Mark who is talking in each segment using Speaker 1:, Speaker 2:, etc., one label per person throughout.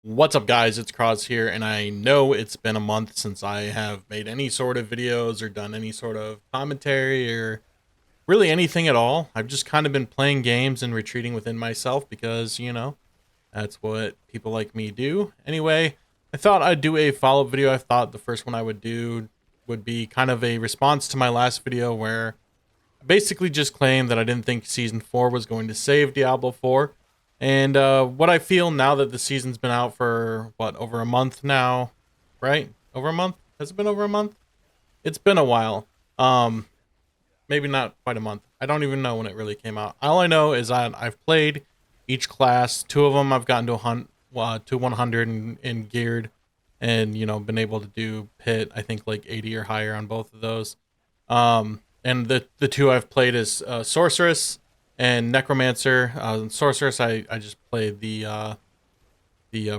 Speaker 1: What's up, guys? It's Cross here, and I know it's been a month since I have made any sort of videos or done any sort of commentary or really anything at all. I've just kind of been playing games and retreating within myself because, that's what people like me do. Anyway, I thought I'd do a follow-up video. I thought the first one I would do would be kind of a response to my last video where I basically just claimed that I didn't think Season 4 was going to save Diablo 4. And what I feel now that the season's been out for, what, over a month now, right? Over a month? Has it been over a month? It's been a while. Um, Maybe not quite a month. I don't even know when it really came out. All I know is that I've played each class. Two of them I've gotten to 100 and geared, and been able to do pit. I think like 80 or higher on both of those. And the two I've played is sorceress and necromancer. Sorceress, I just played the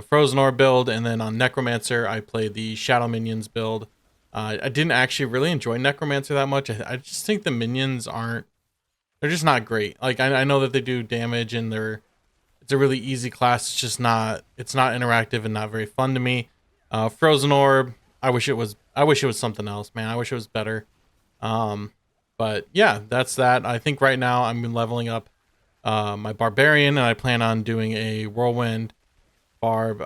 Speaker 1: Frozen Orb build, and then on Necromancer, I played the Shadow Minions build. I didn't actually really enjoy Necromancer that much. I just think the minions they're just not great. Like, I know that they do damage and it's a really easy class. It's not interactive and not very fun to me. Frozen Orb, I wish it was something else, man. I wish it was better. Um, but yeah, that's that. I think right now I'm leveling up my Barbarian, and I plan on doing a Whirlwind Barb,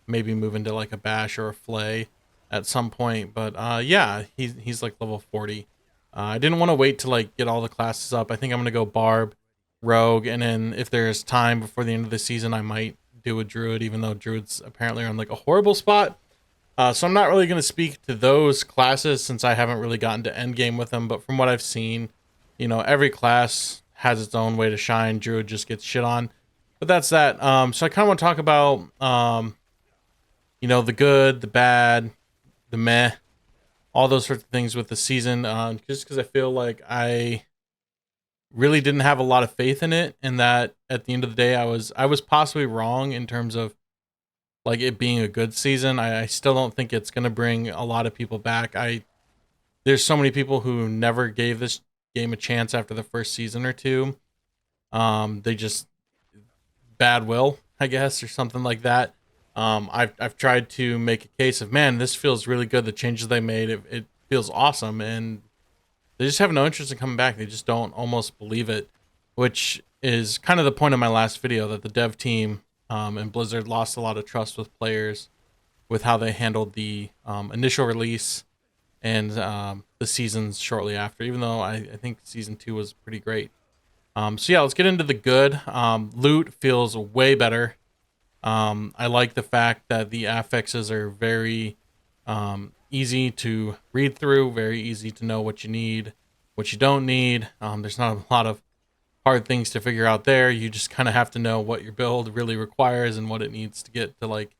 Speaker 1: maybe move into like a Bash or a Flay at some point. But yeah, he's like level 40. I didn't want to wait to like get all the classes up. I think I'm gonna go Barb, Rogue, and then if there's time before the end of the season, I might do a Druid, even though Druids apparently are in like a horrible spot. So I'm not really going to speak to those classes since I haven't really gotten to endgame with them. But from what I've seen, every class has its own way to shine. Druid just gets shit on. But that's that. So I kind of want to talk about, the good, the bad, the meh, all those sorts of things with the season. Just because I feel like I really didn't have a lot of faith in it, and that at the end of the day, I was possibly wrong in terms of like it being a good season. I still don't think it's gonna bring a lot of people back. There's so many people who never gave this game a chance after the first season or two. They just bad will, I guess, or something like that. I've tried to make a case of, man, this feels really good. The changes they made, it feels awesome, and they just have no interest in coming back. They just don't almost believe it, which is kind of the point of my last video, that the dev team and Blizzard lost a lot of trust with players with how they handled the initial release and the seasons shortly after, even though I think season 2 was pretty great. So yeah, let's get into the good. Loot feels way better. I like the fact that the affixes are very easy to read through, very easy to know what you need, what you don't need. There's not a lot of hard things to figure out there. You just kind of have to know what your build really requires and what it needs to get to, like,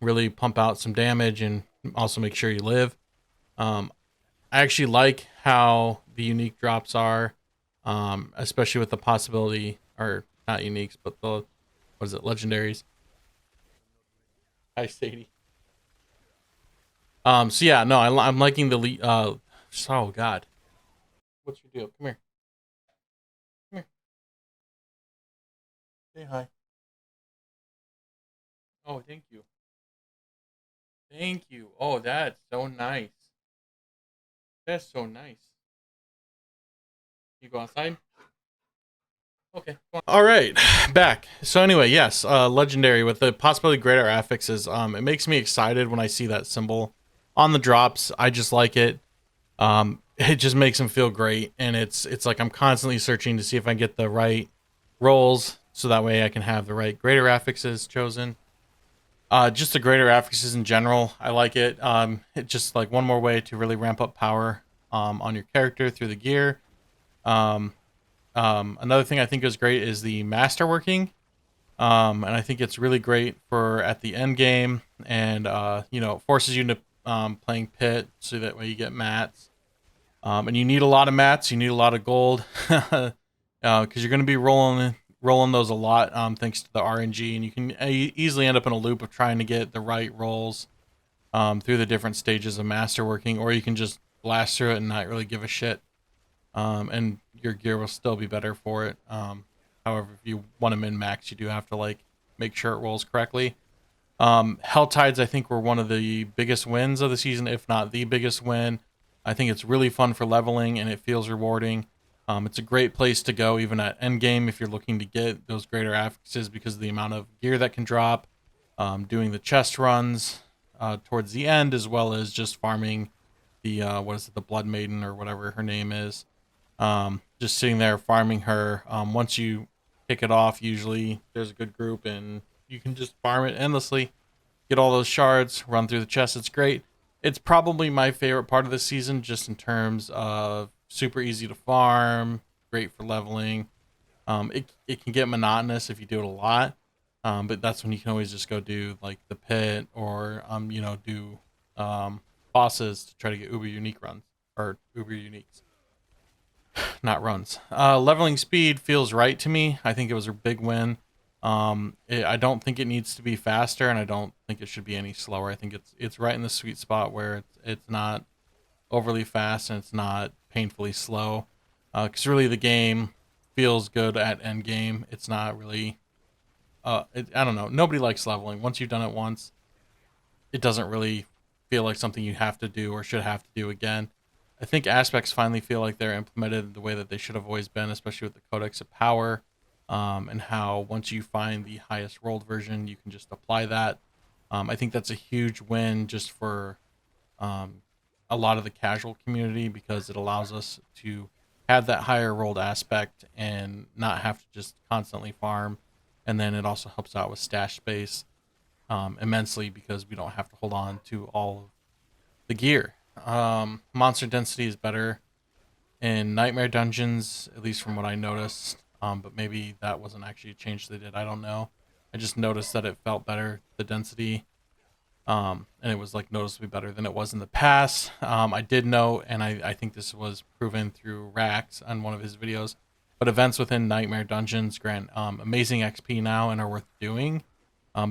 Speaker 1: really pump out some damage and also make sure you live. Um, I actually like how the unique drops are, especially with the possibility, or not uniques, but what is it, legendaries. Hi, Sadie. So yeah, no, I'm liking oh God, what's your deal? Come here, come here, say hi. Oh, thank you, thank you. Oh, that's so nice. That's so nice. You go outside. Okay. All right, back. So anyway, yes, legendary with the possibility greater affixes. It makes me excited when I see that symbol on the drops. I just like it. It just makes them feel great, and it's like I'm constantly searching to see if I get the right rolls, so that way I can have the right greater affixes chosen. Just the greater affixes in general, I like it. It's just like one more way to really ramp up power on your character through the gear. Um, Another thing I think is great is the masterworking. And I think it's really great for at the end game, and it forces you into playing pit, so that way you get mats. And you need a lot of mats. You need a lot of gold, because you're going to be rolling those a lot, thanks to the RNG, and you can easily end up in a loop of trying to get the right rolls through the different stages of masterworking, or you can just blast through it and not really give a shit, and your gear will still be better for it. However, if you want to min max, you do have to like make sure it rolls correctly. Hell Tides, I think, were one of the biggest wins of the season, if not the biggest win. I think it's really fun for leveling and it feels rewarding. It's a great place to go, even at endgame, if you're looking to get those greater affixes because of the amount of gear that can drop. Doing the chest runs towards the end, as well as just farming the what is it, the Blood Maiden or whatever her name is. Just sitting there farming her. Once you kick it off, usually there's a good group and you can just farm it endlessly, get all those shards, run through the chest. It's great. It's probably my favorite part of the season, just in terms of super easy to farm, great for leveling. It can get monotonous if you do it a lot, but that's when you can always just go do like the pit or do bosses to try to get uber unique runs or uber uniques, not runs. Leveling speed feels right to me. I think it was a big win. I don't think it needs to be faster, and I don't think it should be any slower. I think it's right in the sweet spot where it's not overly fast and it's not painfully slow. Because really the game feels good at end game. It's not really. I don't know. Nobody likes leveling. Once you've done it once, it doesn't really feel like something you have to do or should have to do again. I think aspects finally feel like they're implemented the way that they should have always been, especially with the Codex of Power, and how once you find the highest rolled version, you can just apply that. I think that's a huge win just for a lot of the casual community because it allows us to have that higher rolled aspect and not have to just constantly farm. And then it also helps out with stash space immensely because we don't have to hold on to all of the gear. Monster density is better in Nightmare Dungeons, at least from what I noticed. But maybe that wasn't actually a change they did. I don't know. I just noticed that it felt better, the density, and it was like noticeably better than it was in the past. I did know, and I think this was proven through Rax on one of his videos, but events within Nightmare Dungeons grant amazing XP now and are worth doing.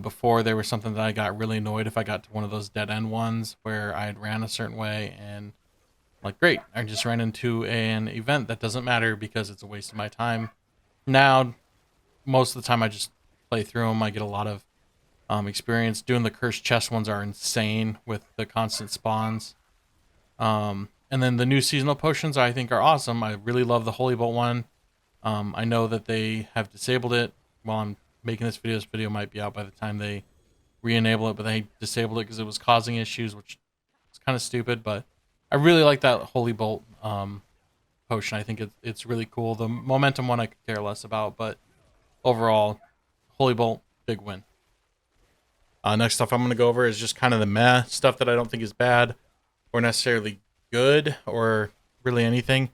Speaker 1: Before, there was something that I got really annoyed if I got to one of those dead end ones where I had ran a certain way and like, great, I just ran into an event that doesn't matter because it's a waste of my time. Now, most of the time I just play through them. I get a lot of experience. Doing the cursed chest ones are insane with the constant spawns. And then the new seasonal potions I think are awesome. I really love the Holy Bolt one. I know that they have disabled it while I'm making this video. This video might be out by the time they re-enable it, but they disabled it because it was causing issues, which is kind of stupid. But I really like that Holy Bolt potion. I think it's really cool. The momentum one I could care less about, but overall, Holy Bolt, big win. Next stuff I'm going to go over is just kind of the meh stuff that I don't think is bad or necessarily good or really anything.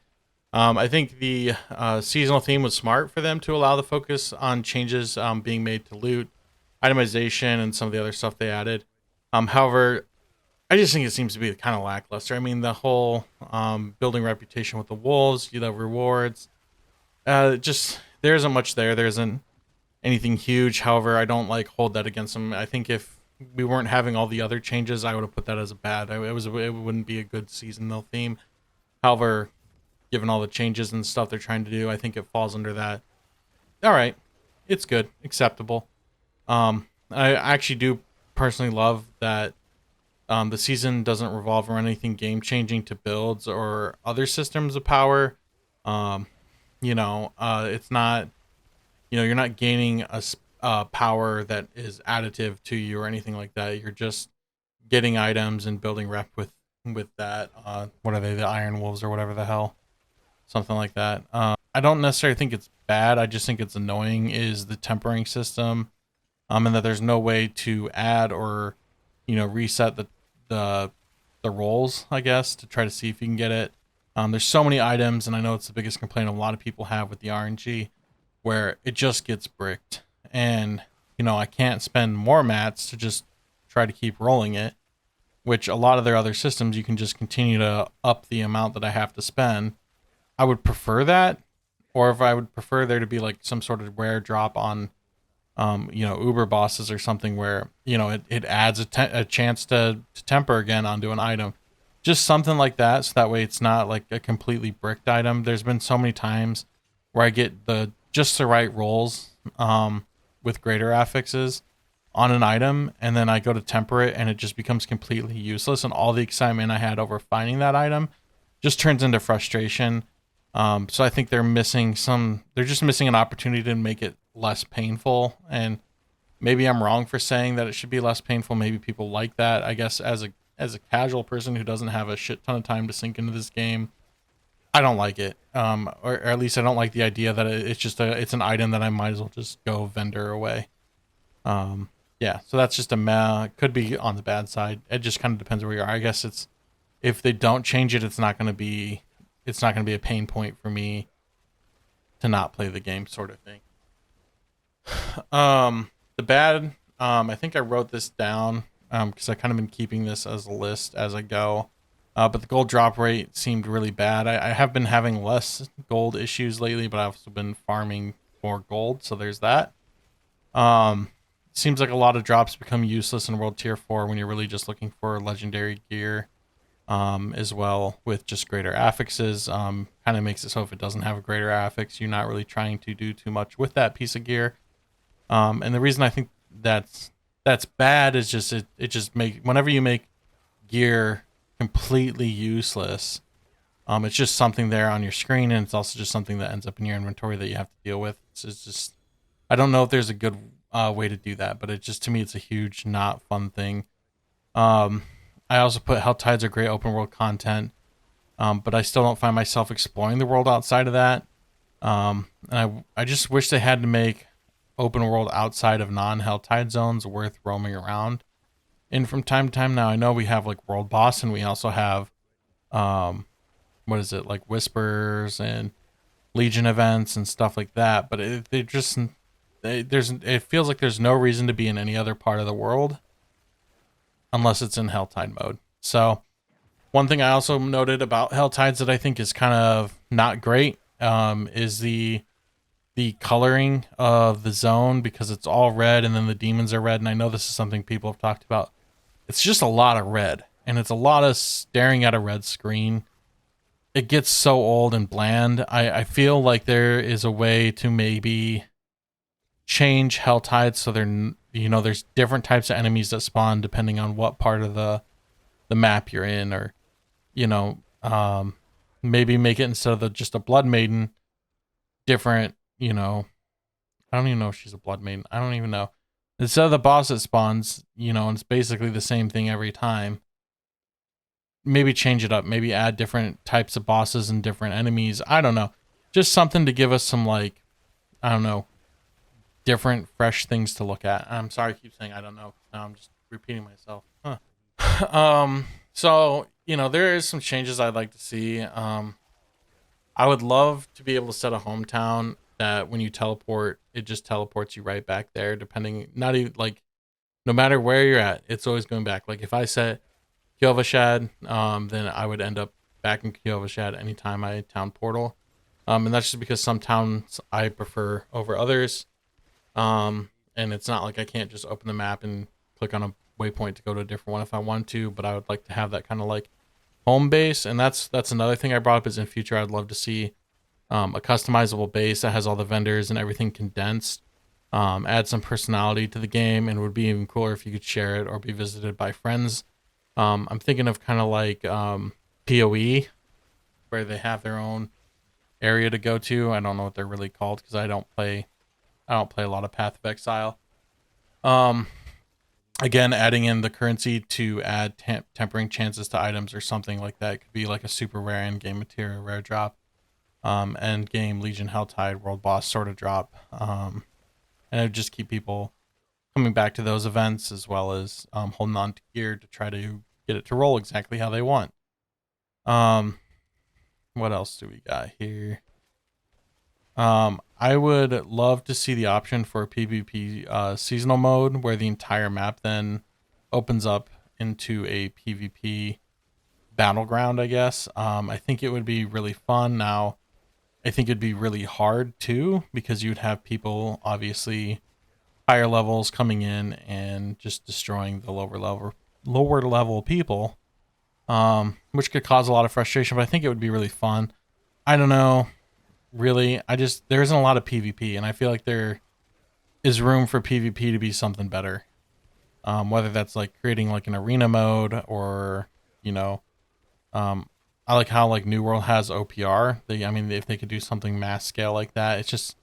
Speaker 1: I think the seasonal theme was smart for them to allow the focus on changes being made to loot, itemization, and some of the other stuff they added. However, I just think it seems to be kind of lackluster. I mean, the whole building reputation with the wolves, the rewards, just there isn't much there. There isn't anything huge. However, I don't hold that against them. I think if we weren't having all the other changes, I would have put that as a bad. It wouldn't be a good seasonal theme. However, given all the changes and stuff they're trying to do, I think it falls under that. All right, it's good, acceptable. I actually do personally love that the season doesn't revolve around anything game changing to builds or other systems of power. It's not. You're not gaining a power that is additive to you or anything like that. You're just getting items and building rep with that. What are they? The Iron Wolves or whatever the hell, something like that. I don't necessarily think it's bad. I just think it's annoying. Is the tempering system, and that there's no way to add or reset the rolls, I guess, to try to see if you can get it. There's so many items, and I know it's the biggest complaint a lot of people have with the RNG, where it just gets bricked. And, I can't spend more mats to just try to keep rolling it, which a lot of their other systems, you can just continue to up the amount that I have to spend. I would prefer that, or if I would prefer there to be some sort of rare drop on, Uber bosses or something where, it adds a chance to temper again onto an item. Just something like that, so that way it's not like a completely bricked item. There's been so many times where I get just the right rolls, with greater affixes on an item, and then I go to temper it and it just becomes completely useless, and all the excitement I had over finding that item just turns into frustration. So I think they're just missing an opportunity to make it less painful, and maybe I'm wrong for saying that it should be less painful. Maybe people like that. I guess as a casual person who doesn't have a shit ton of time to sink into this game, I don't like it. Or at least I don't like the idea that it's an item that I might as well just go vendor away. Um, yeah, so that's just could be on the bad side. It just kind of depends where you are. I guess if they don't change it, it's not going to be a pain point for me to not play the game, sort of thing. The bad, I think I wrote this down because I kind of been keeping this as a list as I go. But the gold drop rate seemed really bad. I have been having less gold issues lately, but I've also been farming more gold, so there's that. Seems like a lot of drops become useless in World Tier 4 when you're really just looking for legendary gear, as well with just greater affixes. Kind of makes it so if it doesn't have a greater affix, you're not really trying to do too much with that piece of gear. And the reason I think that's bad is just it just whenever you make gear completely useless, it's just something there on your screen, and it's also just something that ends up in your inventory that you have to deal with. It's just, I don't know if there's a good way to do that, but it just, to me, it's a huge not fun thing. I also put Hell Tides are great open world content, but I still don't find myself exploring the world outside of that. And I just wish they had to make open world outside of non-Hell Tide zones worth roaming around. And from time to time now, I know we have like World Boss, and we also have, what is it, like Whispers and Legion events and stuff like that. But it feels like there's no reason to be in any other part of the world unless it's in Helltide mode. So one thing I also noted about Helltides that I think is kind of not great, is the coloring of the zone, because it's all red and then the demons are red. And I know this is something people have talked about. It's just a lot of red, and it's a lot of staring at a red screen. It gets so old and bland. I feel like there is a way to maybe change Helltides so there's different types of enemies that spawn depending on what part of the map you're in, or maybe make it, instead of just a Blood Maiden, different. I don't even know if she's a Blood Maiden. I don't even know. Instead of the boss that spawns, and it's basically the same thing every time. Maybe change it up. Maybe add different types of bosses and different enemies. I don't know. Just something to give us some, like, I don't know, different, fresh things to look at. I'm sorry I keep saying I don't know. Now I'm just repeating myself. So, there is some changes I'd like to see. I would love to be able to set a hometown that when you teleport, it just teleports you right back there, not even, like, no matter where you're at, it's always going back. Like, if I set Kyovashad, then I would end up back in Kyovashad anytime I town portal. And that's just because some towns I prefer over others. And it's not like I can't just open the map and click on a waypoint to go to a different one if I want to, but I would like to have that kind of like home base. And that's another thing I brought up, is in future I'd love to see a customizable base that has all the vendors and everything condensed. Add some personality to the game, and it would be even cooler if you could share it or be visited by friends. I'm thinking of kind of like PoE, where they have their own area to go to. I don't know what they're really called because I don't play a lot of Path of Exile. Again, adding in the currency to add tempering chances to items or something like that. It could be like a super rare end game material rare drop, end game Legion Helltide world boss sort of drop, and it would just keep people coming back to those events, as well as holding on to gear to try to get it to roll exactly how they want. What else do we got here? I would love to see the option for a PvP seasonal mode, where the entire map then opens up into a PvP battleground, I guess. I think it would be really fun. Now, I think it'd be really hard too, because you'd have people, obviously, higher levels coming in and just destroying the lower level people, which could cause a lot of frustration, but I think it would be really fun. I don't know, really. There isn't a lot of PvP, and I feel like is room for PvP to be something better. Whether that's like creating like an arena mode or, you know, um, I like how like New World has OPR. I mean, if they could do something mass scale like that, it's just,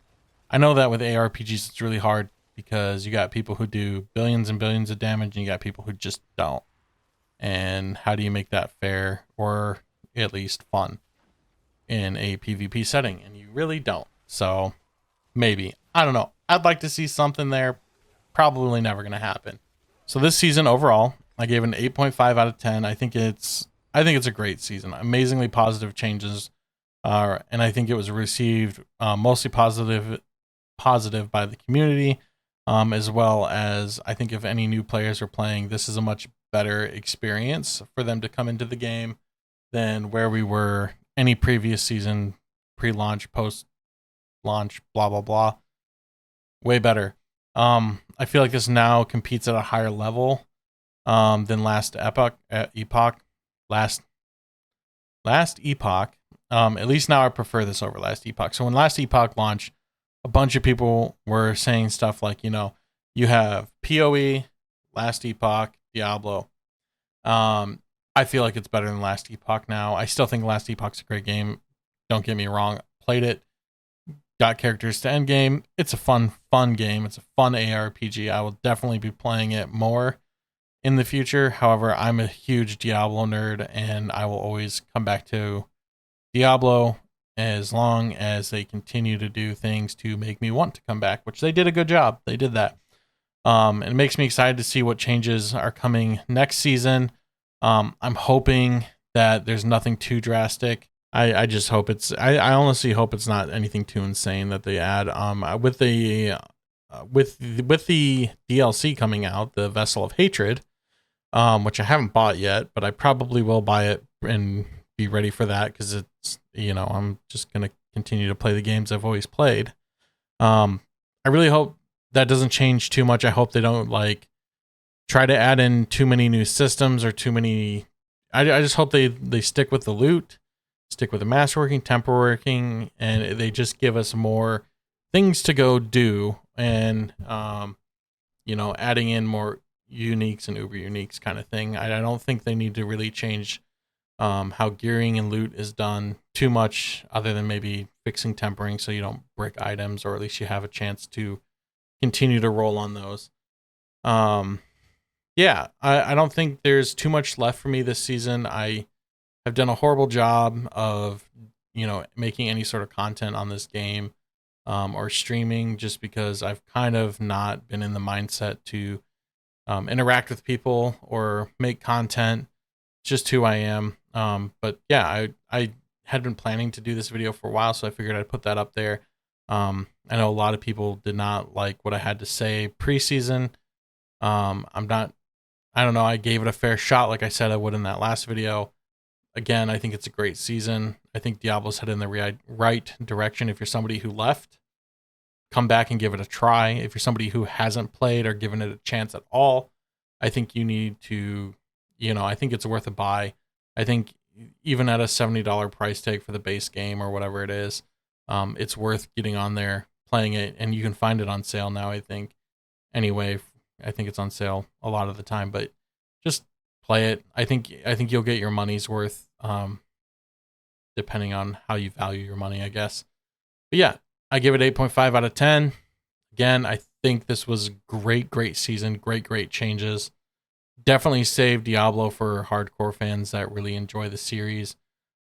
Speaker 1: I know that with ARPGs it's really hard because you got people who do billions and billions of damage and you got people who just don't. And how do you make that fair or at least fun in a PvP setting? And you really don't. So maybe, I don't know. I'd like to see something there. Probably never going to happen. So this season overall, I gave it an 8.5 out of 10. I think it's a great season. Amazingly positive changes, and I think it was received mostly positive by the community, as well as I think if any new players are playing, this is a much better experience for them to come into the game than where we were any previous season, pre-launch, post-launch, blah blah blah. Way better. I feel like this now competes at a higher level than epoch, last epoch. At least now I prefer this over last epoch. So when last epoch launched, a bunch of people were saying stuff like, you have PoE, last epoch, Diablo. I feel like it's better than last epoch now. I still think last epoch's a great game. Don't get me wrong. Played it, got characters to endgame. It's a fun game. It's a fun ARPG. I will definitely be playing it more in the future. However, I'm a huge Diablo nerd and I will always come back to Diablo as long as they continue to do things to make me want to come back, which they did a good job. They did that. And it makes me excited to see what changes are coming next season. I'm hoping that there's nothing too drastic. I just hope I honestly hope it's not anything too insane that they add. With the DLC coming out, the Vessel of Hatred, which I haven't bought yet, but I probably will buy it and be ready for that because it's, I'm just gonna continue to play the games I've always played. I really hope that doesn't change too much. I hope they don't like try to add in too many new systems or too many. I just hope they stick with the loot, stick with the masterworking, temper working, and they just give us more things to go do, and adding in more uniques and uber uniques kind of thing. I don't think they need to really change how gearing and loot is done too much, other than maybe fixing tempering so you don't brick items, or at least you have a chance to continue to roll on those. Yeah, I don't think there's too much left for me this season. I have done a horrible job of, making any sort of content on this game or streaming, just because I've kind of not been in the mindset to interact with people or make content. It's just who I am. But yeah, I had been planning to do this video for a while, so I figured I'd put that up there. I know a lot of people did not like what I had to say preseason. I don't know, I gave it a fair shot like I said I would in that last video. Again, I think it's a great season. I think Diablo's headed in the right direction. If you're somebody who left, come back and give it a try. If you're somebody who hasn't played or given it a chance at all, I think you need to, I think it's worth a buy. I think even at a $70 price tag for the base game or whatever it is, it's worth getting on there, playing it, and you can find it on sale now, I think. Anyway, I think it's on sale a lot of the time, but just play it. I think you'll get your money's worth, depending on how you value your money, I guess. But yeah, I give it 8.5 out of 10. Again, I think this was great season, great changes. Definitely saved Diablo for hardcore fans that really enjoy the series,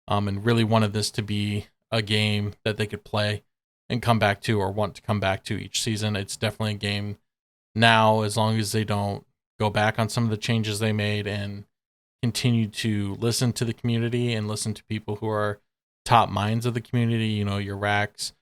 Speaker 1: and really wanted this to be a game that they could play and come back to, or want to come back to each season. It's definitely a game now, as long as they don't go back on some of the changes they made and continue to listen to the community and listen to people who are top minds of the community, your Rax,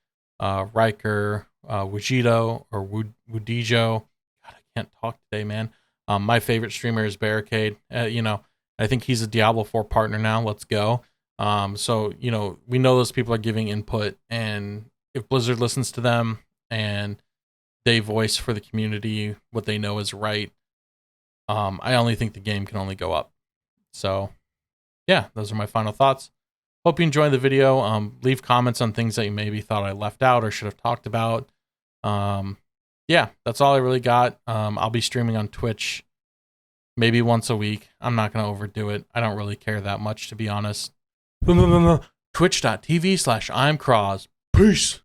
Speaker 1: Riker, Wujito, or Wudijo. God, I can't talk today, man. My favorite streamer is Barricade. I think he's a Diablo 4 partner now. Let's go. So, we know those people are giving input, and if Blizzard listens to them and they voice for the community what they know is right, I only think the game can only go up. So, yeah, those are my final thoughts. Hope you enjoyed the video. Leave comments on things that you maybe thought I left out or should have talked about. yeah, that's all I really got. I'll be streaming on Twitch maybe once a week. I'm not gonna overdo it. I don't really care that much, to be honest. Twitch.tv/I'mCroz. Peace.